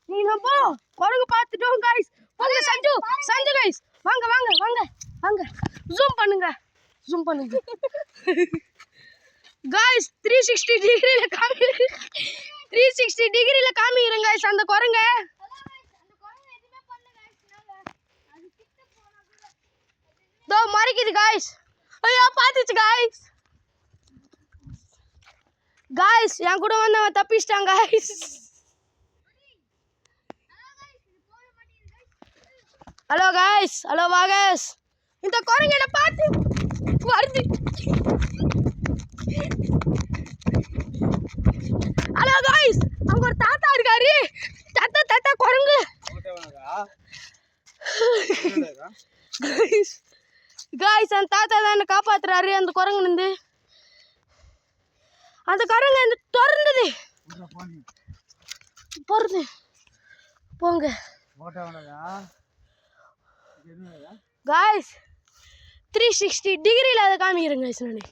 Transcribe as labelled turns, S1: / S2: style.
S1: நீங்க போ குரங்கு பார்த்துட்டோம் गाइस வாங்க சஞ்சு சஞ்சு गाइस வாங்க வாங்க வாங்க வாங்க ஜூம் பண்ணுங்க गाइस 360 டிகிரில காமி 360 டிகிரில காமிறேன் गाइस அந்த குரங்க दो மறைக்குது गाइस ஐயா பாத்துச்சு गाइस गाइस என் கூட வந்தவன் தப்பிச்சிட்டான் गाइस ஹலோ गाइस ஹலோ வாகஸ் இந்த குரங்கு என்ன பாத்து வருது ஹலோ गाइस அங்க ஒரு தாத்தா இருக்காரு தாத்தா குரங்கு गाइस அந்த தாத்தா தான் என்ன காப்பாத்துறாரு அந்த குரங்கு நின்னு அந்த குரங்கு அந்த திறந்தது போறது போங்க गाइस 360 டிகிரில அத காமிக்கிறேன் गाइस நானே